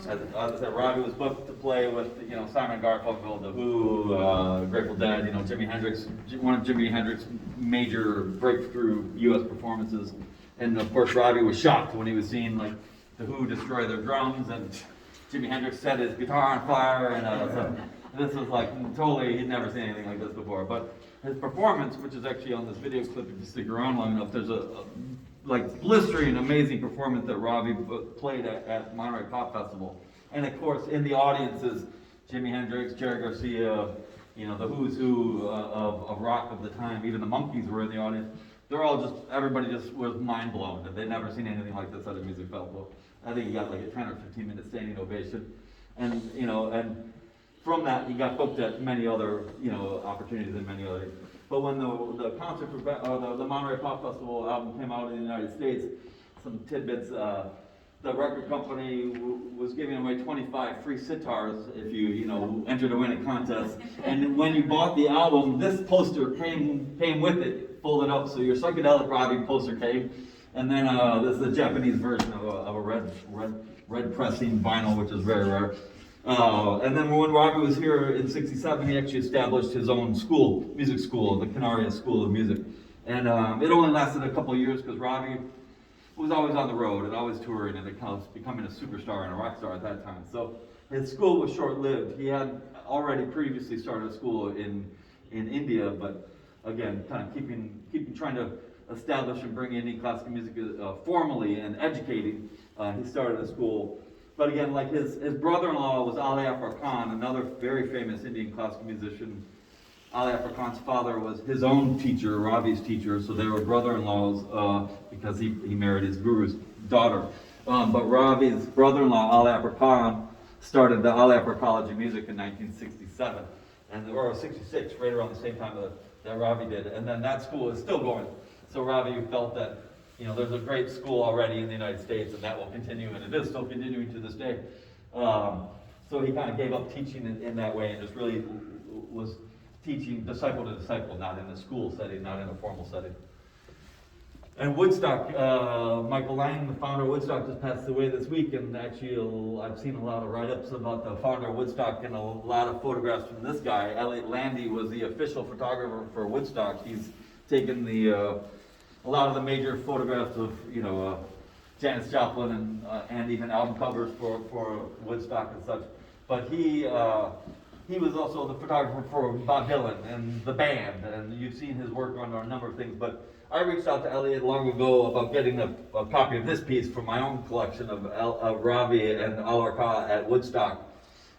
As I said, Ravi was booked to play with, Simon & Garfunkel, The Who, Grateful Dead, Jimi Hendrix, one of Jimi Hendrix's major breakthrough U.S. performances. And of course, Ravi was shocked when he was seeing like The Who destroy their drums and Jimi Hendrix set his guitar on fire, and so this was like totally, he'd never seen anything like this before. But his performance, which is actually on this video clip, if you stick around long enough, there's a like blistering, amazing performance that Ravi played at Monterey Pop Festival. And of course, in the audience is Jimi Hendrix, Jerry Garcia, the who's who of rock of the time. Even the Monkees were in the audience. They're all everybody just was mind blown that they'd never seen anything like this at a music festival. I think he got like a 10 or 15 minute standing ovation. And, and from that, he got booked at many other, opportunities and many other. But when the concert, the Monterey Pop Festival album came out in the United States, some tidbits, the record company was giving away 25 free sitars if you, enter to win a contest. And when you bought the album, this poster came with it, folded up. So your psychedelic Ravi poster came. And then this is a Japanese version of a red pressing vinyl, which is very rare. And then when Ravi was here in '67, he actually established his own music school, the Canaria School of Music. And it only lasted a couple of years because Ravi was always on the road and always touring and becoming a superstar and a rock star at that time. So his school was short-lived. He had already previously started a school in India, but again, kind of keeping trying to establish and bring Indian classical music formally and educating. He started a school. But again, like his brother-in-law was Ali Akbar Khan, another very famous Indian classical musician. Ali Akbar Khan's father was his own teacher, Ravi's teacher, so they were brother-in-laws because he married his guru's daughter. But Ravi's brother-in-law, Ali Akbar Khan, started the Ali Akbar College of Music in 1967, or 66, right around the same time that Ravi did. And then that school is still going. So Ravi felt that there's a great school already in the United States, and that will continue, and it is still continuing to this day. So he kind of gave up teaching in that way and just really was teaching disciple to disciple, not in a school setting, not in a formal setting. And Woodstock, Michael Lang, the founder of Woodstock, just passed away this week, and actually I've seen a lot of write-ups about the founder of Woodstock and a lot of photographs from this guy. Elliot Landy was the official photographer for Woodstock. He's taken a lot of the major photographs of, Janis Joplin and even album covers for Woodstock and such. But he was also the photographer for Bob Dylan and the band, and you've seen his work on a number of things. But I reached out to Elliot long ago about getting a copy of this piece from my own collection of Ravi and Al-Arqa at Woodstock.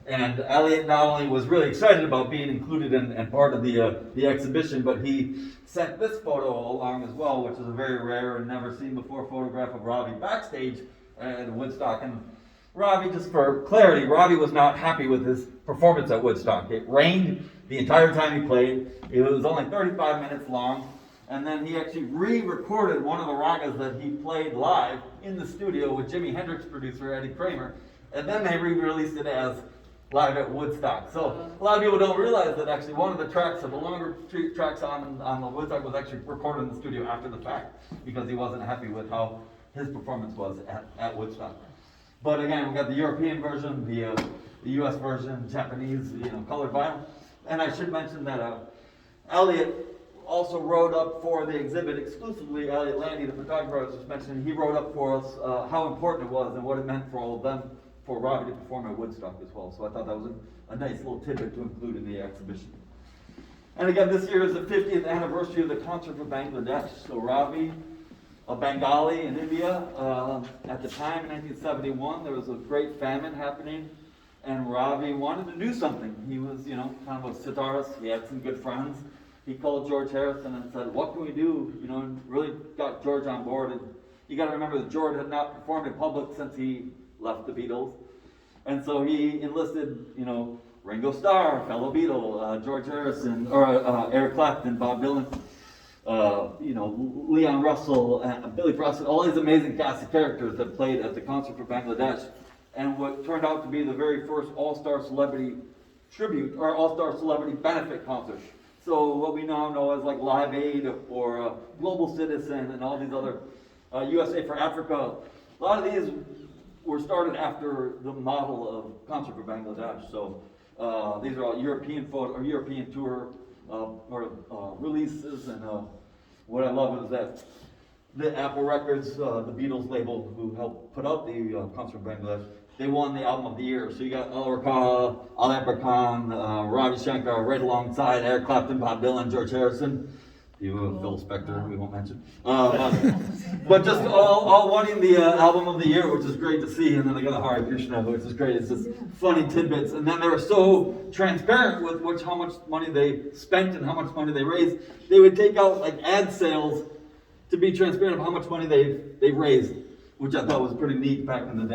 And Elliot not only was really excited about being included and part of the exhibition, but he sent this photo along as well, which is a very rare and never seen before photograph of Ravi backstage at Woodstock. And Ravi, just for clarity, Ravi was not happy with his performance at Woodstock. It rained the entire time he played. It was only 35 minutes long. And then he actually re-recorded one of the ragas that he played live in the studio with Jimi Hendrix producer Eddie Kramer. And then they re-released it as live at Woodstock. So a lot of people don't realize that actually one of the tracks, of the longer tracks on the Woodstock, was actually recorded in the studio after the fact because he wasn't happy with how his performance was at Woodstock. But again, we got the European version, the U.S. version, Japanese, colored vinyl. And I should mention that Elliot also wrote up for the exhibit exclusively. Elliot Landy, the photographer I was just mentioning, he wrote up for us how important it was and what it meant for all of them, for Ravi to perform at Woodstock as well. So I thought that was a nice little tidbit to include in the exhibition. And again, this year is the 50th anniversary of the concert for Bangladesh. So Ravi, a Bengali in India, at the time in 1971, there was a great famine happening, and Ravi wanted to do something. He was, kind of a sitarist. He had some good friends. He called George Harrison and said, "What can we do?" And really got George on board. And you got to remember that George had not performed in public since he left the Beatles, and so he enlisted, Ringo Starr, fellow Beatle, George Harrison, or Eric Clapton, Bob Dylan, Leon Russell, Billy Preston, all these amazing cast of characters that played at the concert for Bangladesh, and what turned out to be the very first all-star celebrity tribute or all-star celebrity benefit concert. So what we now know as like Live Aid or Global Citizen and all these other USA for Africa, a lot of these were started after the model of Concert for Bangladesh. So these are all European photo or European tour releases, and what I love is that the Apple Records, the Beatles label, who helped put out the Concert for Bangladesh, they won the Album of the Year. So you got Al Khan, Ravi Shankar, right alongside Eric Clapton, Bob Dylan, George Harrison. Phil Spector, we won't mention. But just all winning the Album of the Year, which is great to see. And then they got a Hare Krishna, which is great. It's just funny tidbits. And then they were so transparent with how much money they spent and how much money they raised. They would take out like ad sales to be transparent of how much money they raised, which I thought was pretty neat back in the day.